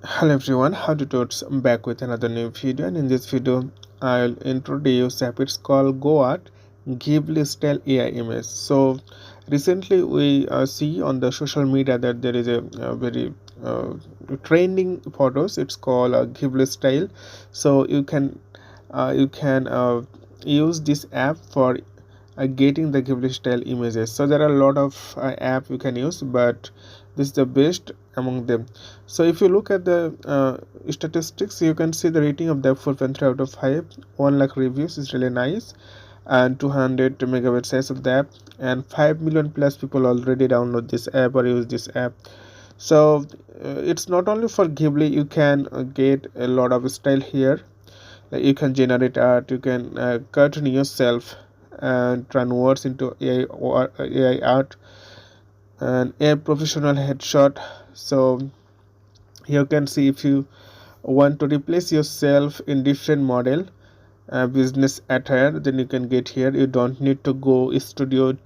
Hello everyone, how to totes. I'm back with another new video, and in this video I'll introduce app. It's called GoArt Ghibli-style AI image. So recently we see on the social media that there is a very trending photos. It's called Ghibli style. So you can use this app for getting the Ghibli style images. So there are a lot of app you can use, but this is the best among them. So if you look at the statistics, you can see the rating of the 4.3 out of 5. 1 lakh reviews is really nice, and 200 megabyte size of the app, and 5 million plus people already download this app or use this app. So it's not only for Ghibli. You can get a lot of style here. Like you can generate art, you can cartoon yourself and turn words into AI or AI art, and a professional headshot. So you can see if you want to replace yourself in different model business attire, then you can get here. You don't need to go studio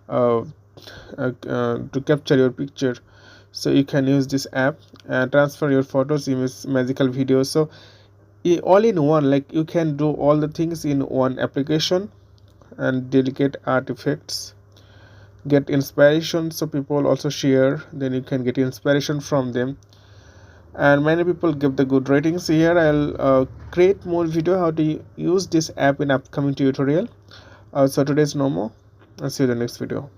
uh, to capture your picture. So you can use this app and transfer your photos, images, magical videos. So all in one, like you can do all the things in one application, and delicate artifacts, get inspiration, so people also share, then you can get inspiration from them, and many people give the good ratings. Here I'll create more video how to use this app in upcoming tutorial. So today's no more. I'll see you in the next video.